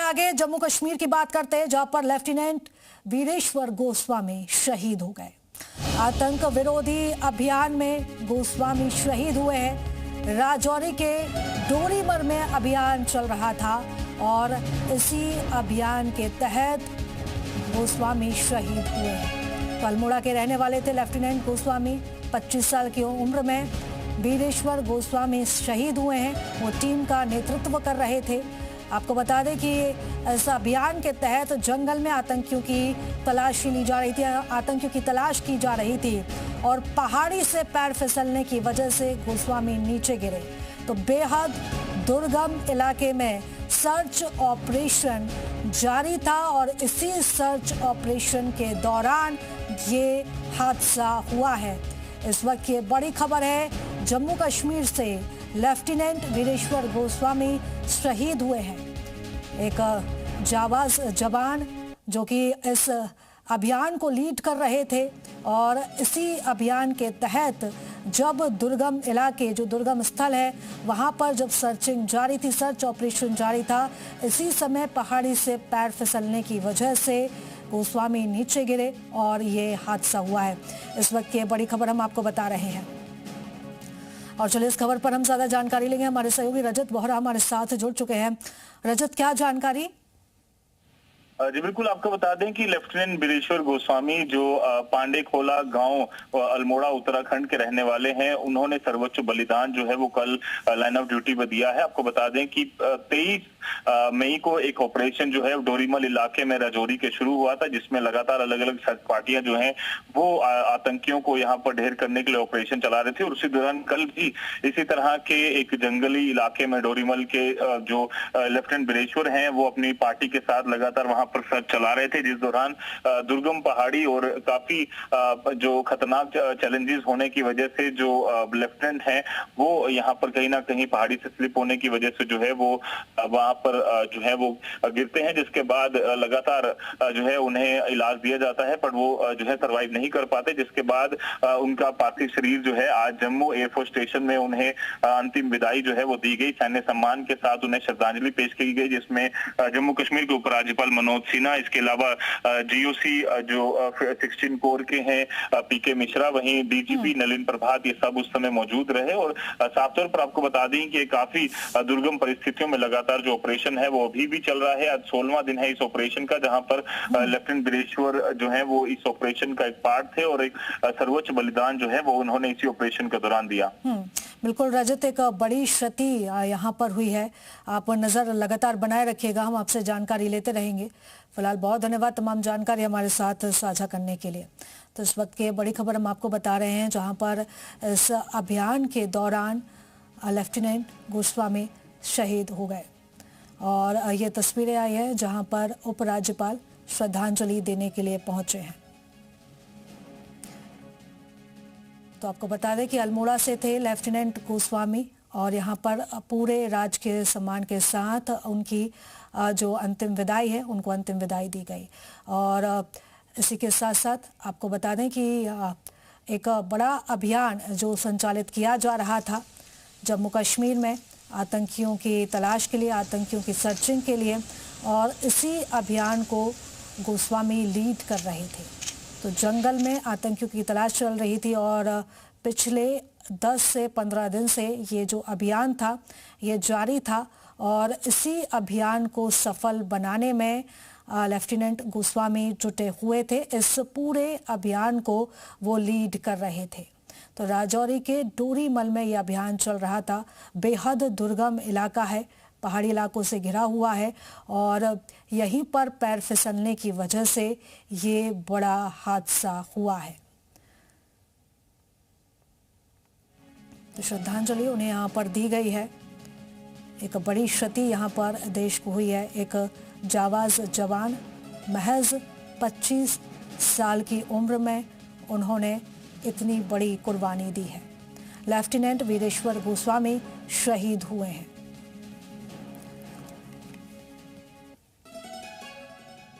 आगे जम्मू कश्मीर की बात करते हैं, जहां पर लेफ्टिनेंट वीरेश्वर गोस्वामी शहीद हो गए। आतंक विरोधी अभियान में गोस्वामी शहीद हुए हैं। राजौरी के डोरीमर में अभियान चल रहा था और इसी अभियान के तहत गोस्वामी शहीद हुए हैं। अल्मोड़ा के रहने वाले थे लेफ्टिनेंट गोस्वामी। 25 साल की उम्र में वीरेश्वर गोस्वामी शहीद हुए हैं। वो टीम का नेतृत्व कर रहे थे। आपको बता दें कि इस अभियान के तहत जंगल में आतंकियों की तलाशी ली जा रही थी, आतंकियों की तलाश की जा रही थी और पहाड़ी से पैर फिसलने की वजह से गोस्वामी नीचे गिरे। तो बेहद दुर्गम इलाके में सर्च ऑपरेशन जारी था और इसी सर्च ऑपरेशन के दौरान ये हादसा हुआ है। इस वक्त की बड़ी खबर है, जम्मू कश्मीर से लेफ्टिनेंट वीरेश्वर गोस्वामी शहीद हुए हैं। एक जाबाज जवान जो कि इस अभियान को लीड कर रहे थे और इसी अभियान के तहत जब दुर्गम इलाके, जो दुर्गम स्थल है, वहां पर जब सर्चिंग जारी थी, सर्च ऑपरेशन जारी था, इसी समय पहाड़ी से पैर फिसलने की वजह से गोस्वामी नीचे गिरे और ये हादसा हुआ है। इस वक्त की बड़ी खबर हम आपको बता रहे हैं और चलिए इस खबर पर हम ज्यादा जानकारी लेंगे। हमारे सहयोगी रजत बोहरा हमारे साथ जुड़ चुके हैं। रजत, क्या जानकारी? जी बिल्कुल, आपको बता दें कि लेफ्टिनेंट वीरेश्वर गोस्वामी जो पांडेखोला गांव अल्मोड़ा उत्तराखंड के रहने वाले हैं, उन्होंने सर्वोच्च बलिदान जो है वो कल लाइन ऑफ ड्यूटी पर दिया है। आपको बता दें कि 23 मई को एक ऑपरेशन जो है डोरीमल इलाके में राजौरी के शुरू हुआ था, जिसमें लगातार अलग अलग सर्च पार्टियां जो हैं वो आतंकियों को यहाँ पर ढेर करने के लिए ऑपरेशन चला रहे थे। और उसी दौरान कल भी इसी तरह के एक जंगली इलाके में डोरीमल के जो लेफ्टिनेंट वीरेश्वर हैं वो अपनी पार्टी के साथ लगातार वहां पर सर्च चला रहे थे, जिस दौरान दुर्गम पहाड़ी और काफी जो खतरनाक चैलेंजेस होने की वजह से जो लेफ्टिनेंट हैं वो यहाँ पर कहीं ना कहीं पहाड़ी से स्लिप होने की वजह से जो है वो वहां पर जो है वो गिरते हैं, जिसके बाद लगातार जो है उन्हें इलाज दिया जाता है, पर वो जो है सर्वाइव नहीं कर पाते, जिसके बाद उनका पार्थिव शरीर जो है आज जम्मू एयरफोर्स स्टेशन में उन्हें अंतिम विदाई जो है वो दी गई। सैन्य सम्मान के साथ उन्हें श्रद्धांजलि पेश की गई, जिसमें जम्मू कश्मीर के उपराज्यपाल मनोज सिन्हा, इसके अलावा जीओसी जो 16 कोर के हैं पीके मिश्रा, वहीं डीजीपी नलिन प्रभात, ये सब उस समय मौजूद रहे। और साफ तौर पर आपको बता दें कि काफी दुर्गम परिस्थितियों में लगातार जो ऑपरेशन है वो अभी भी चल रहा है। आज 16वां दिन है इस ऑपरेशन का, जहां पर लेफ्टिनेंट वीरेश्वर जो है वो इस ऑपरेशन का एक पार्ट थे और एक सर्वोच्च बलिदान जो है वो उन्होंने इसी ऑपरेशन के दौरान दिया। बिल्कुल रजत, एक बड़ी क्षति यहाँ पर हुई है। आप नजर लगातार बनाए रखिएगा, हम आपसे जानकारी लेते रहेंगे। फिलहाल बहुत धन्यवाद तमाम जानकारी हमारे साथ साझा करने के लिए। तो इस वक्त की बड़ी खबर हम आपको बता रहे हैं, जहाँ पर इस अभियान के दौरान लेफ्टिनेंट गोस्वामी शहीद हो गए और ये तस्वीरें आई है जहाँ पर उपराज्यपाल श्रद्धांजलि देने के लिए पहुंचे हैं। तो आपको बता दें कि अल्मोड़ा से थे लेफ्टिनेंट गोस्वामी और यहाँ पर पूरे राजकीय सम्मान के साथ उनकी जो अंतिम विदाई है, उनको अंतिम विदाई दी गई। और इसी के साथ साथ आपको बता दें कि एक बड़ा अभियान जो संचालित किया जा रहा था जम्मू कश्मीर में आतंकियों की तलाश के लिए, आतंकियों की सर्चिंग के लिए, और इसी अभियान को गोस्वामी लीड कर रहे थे। तो जंगल में आतंकियों की तलाश चल रही थी और पिछले 10 से 15 दिन से ये जो अभियान था ये जारी था और इसी अभियान को सफल बनाने में लेफ्टिनेंट गोस्वामी जुटे हुए थे। इस पूरे अभियान को वो लीड कर रहे थे। तो राजौरी के डोरीमल में ये अभियान चल रहा था। बेहद दुर्गम इलाका है, पहाड़ी इलाकों से घिरा हुआ है और यहीं पर पैर फिसलने की वजह से ये बड़ा हादसा हुआ है। तो श्रद्धांजलि उन्हें यहाँ पर दी गई है। एक बड़ी क्षति यहाँ पर देश को हुई है। एक जाबाज जवान, महज 25 साल की उम्र में उन्होंने इतनी बड़ी कुर्बानी दी है। लेफ्टिनेंट वीरेश्वर गोस्वामी शहीद हुए हैं।